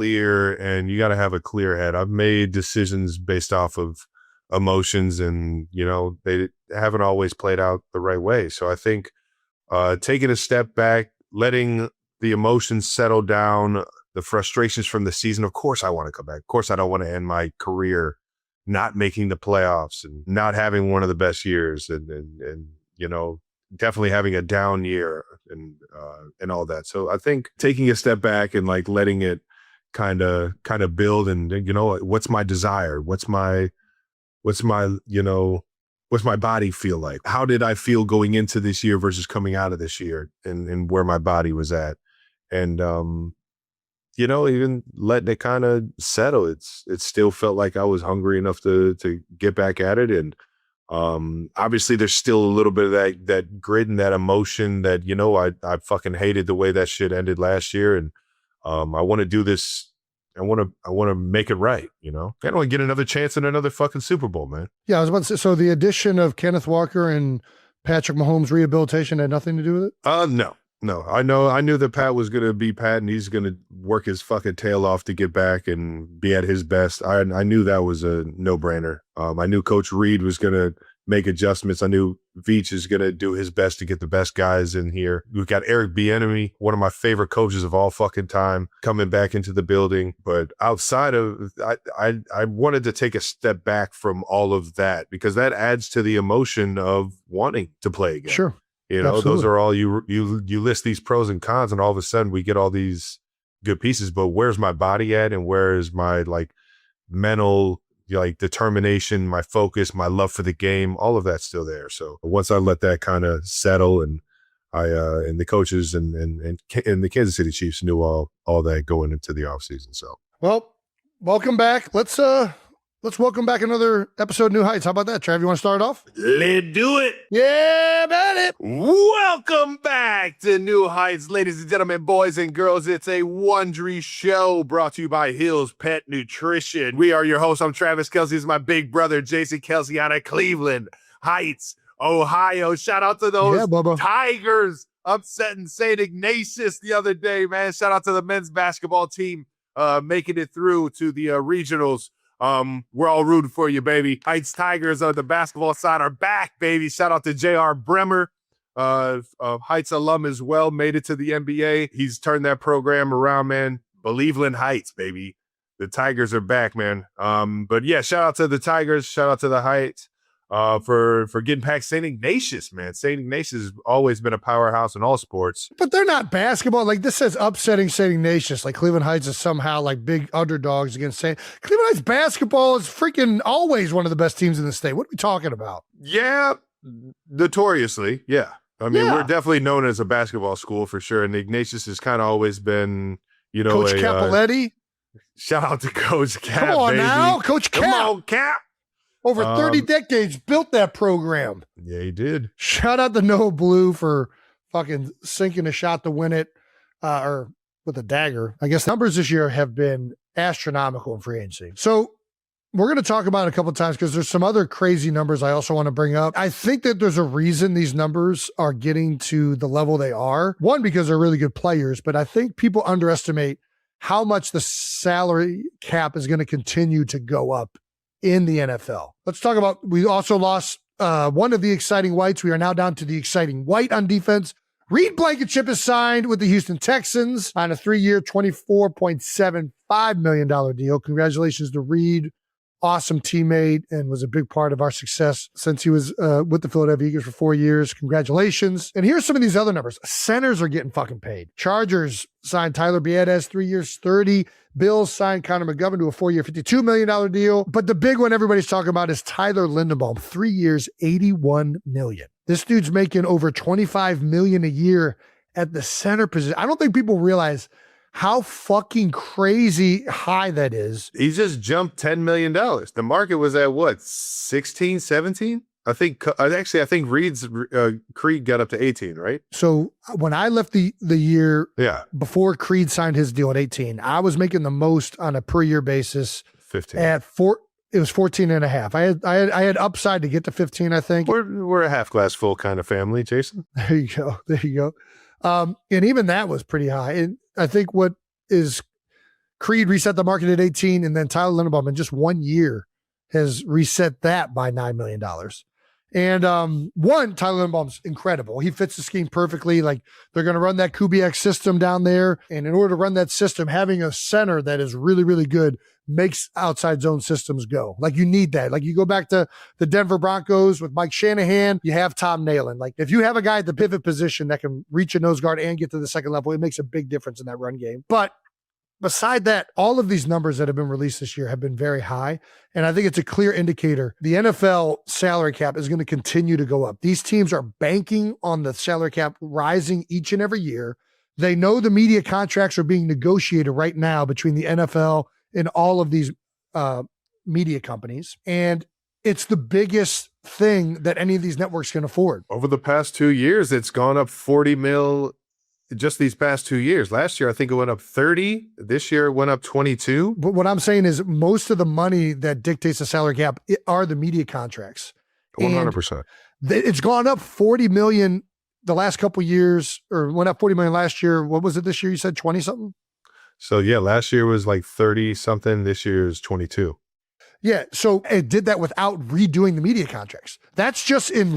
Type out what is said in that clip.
clear, and you got to have a clear head. I've made decisions based off of emotions, and they haven't always played out the right way. So I think taking a step back, letting the emotions settle down, the frustrations from the season. Of course I want to come back. Of course I don't want to end my career not making the playoffs and not having one of the best years, and definitely having a down year and all that. So I think taking a step back and like letting it kind of build, and what's my desire? What's my body feel like? How did I feel going into this year versus coming out of this year, and where my body was at? And even letting it kind of settle, it still felt like I was hungry enough to get back at it. And obviously there's still a little bit of that grit and that emotion that, I fucking hated the way that shit ended last year. And I want to do this. I want to make it right. I don't want to get another chance in another fucking Super Bowl, man. Yeah, I was about to say, so the addition of Kenneth Walker and Patrick Mahomes' rehabilitation had nothing to do with it? No, I knew that Pat was going to be Pat, and he's going to work his fucking tail off to get back and be at his best. I knew that was a no-brainer. I knew Coach Reed was going to make adjustments. I knew Veach is going to do his best to get the best guys in here. We've got Eric Bieniemy, one of my favorite coaches of all fucking time, coming back into the building. But outside of, I wanted to take a step back from all of that, because that adds to the emotion of wanting to play again. Sure. Absolutely. Those are all you list these pros and cons, and all of a sudden we get all these good pieces. But where's my body at, and where is my mental determination, my focus, my love for the game? All of that's still there. So once I let that kind of settle, and and the coaches and the Kansas City Chiefs knew all that going into the offseason. So welcome back. Let's welcome back another episode of New Heights. How about that, Trav? You want to start off? Let's do it. Yeah, about it. Welcome back to New Heights, ladies and gentlemen, boys and girls. It's a Wondery show brought to you by Hills Pet Nutrition. We are your hosts. I'm Travis Kelce. This is my big brother, Jason Kelce, out of Cleveland Heights, Ohio. Shout out to those Tigers upsetting St. Ignatius the other day, man. Shout out to the men's basketball team making it through to the regionals. We're all rooting for you, baby. Heights Tigers on the basketball side are back, baby. Shout out to J.R. Bremer, Heights alum as well, made it to the NBA. He's turned that program around, man. Believeland Heights, baby. The Tigers are back, man. But yeah, shout out to the Tigers. Shout out to the Heights for getting past St. Ignatius, man. St. Ignatius has always been a powerhouse in all sports. But they're not basketball. This says upsetting St. Ignatius. Cleveland Heights is somehow big underdogs against St. Cleveland Heights basketball is freaking always one of the best teams in the state. What are we talking about? Yeah, notoriously. Yeah. I mean, we're definitely known as a basketball school for sure. And Ignatius has kind of always been, Coach Capoletti. Shout out to Coach Cap. Come on, baby. now, Coach Cap. Come on, Cap. Over 30 decades, built that program. Yeah, he did. Shout out to Noah Blue for fucking sinking a shot to win it, or with a dagger. I guess the numbers this year have been astronomical in free agency. So we're going to talk about it a couple of times because there's some other crazy numbers I also want to bring up. I think that there's a reason these numbers are getting to the level they are. One, because they're really good players, but I think people underestimate how much the salary cap is going to continue to go up in the NFL. Let's talk about, we also lost one of the exciting whites. We are now down to the exciting white on defense. Reed Blankenship is signed with the Houston Texans on a 3-year, $24.75 million deal. Congratulations to Reed. Awesome teammate and was a big part of our success since he was with the Philadelphia Eagles for 4 years. Congratulations. And here's some of these other numbers. Centers are getting fucking paid. Chargers signed Tyler Biadasz, 3 years, 30. Bills signed Connor McGovern to a 4-year, $52 million deal. But the big one everybody's talking about is Tyler Linderbaum, 3 years, $81 million. This dude's making over $25 million a year at the center position. I don't think people realize how fucking crazy high that is. He just jumped $10 million. The market was at what, 16, 17? I think Reed's Creed got up to 18, right? So when I left the year before Creed signed his deal at 18, I was making the most on a per year basis. 15. At it was 14 and a half. I had upside to get to 15, I think. We're a half glass full kind of family, Jason. There you go. And even that was pretty high. And I think what is Creed reset the market at 18, and then Tyler Linderbaum in just 1 year has reset that by $9 million. And Tyler Linderbaum's incredible. He fits the scheme perfectly. Like, they're going to run that Kubiak system down there. And in order to run that system, having a center that is really, really good makes outside zone systems go. Like, you need that. Like, you go back to the Denver Broncos with Mike Shanahan, you have Tom Nalen. Like, if you have a guy at the pivot position that can reach a nose guard and get to the second level, it makes a big difference in that run game. But beside that, all of these numbers that have been released this year have been very high. And I think it's a clear indicator the NFL salary cap is going to continue to go up. These teams are banking on the salary cap rising each and every year. They know the media contracts are being negotiated right now between the NFL and all of these media companies. And it's the biggest thing that any of these networks can afford. Over the past 2 years, it's gone up 40 mil. Just these past 2 years. Last year, I think it went up 30. This year, it went up 22. But what I'm saying is most of the money that dictates the salary cap are the media contracts. 100%. It's gone up 40 million the last couple of years, or went up 40 million last year. What was it this year? You said 20 something? So yeah, last year was like 30 something. This year is 22. Yeah. So it did that without redoing the media contracts. That's just in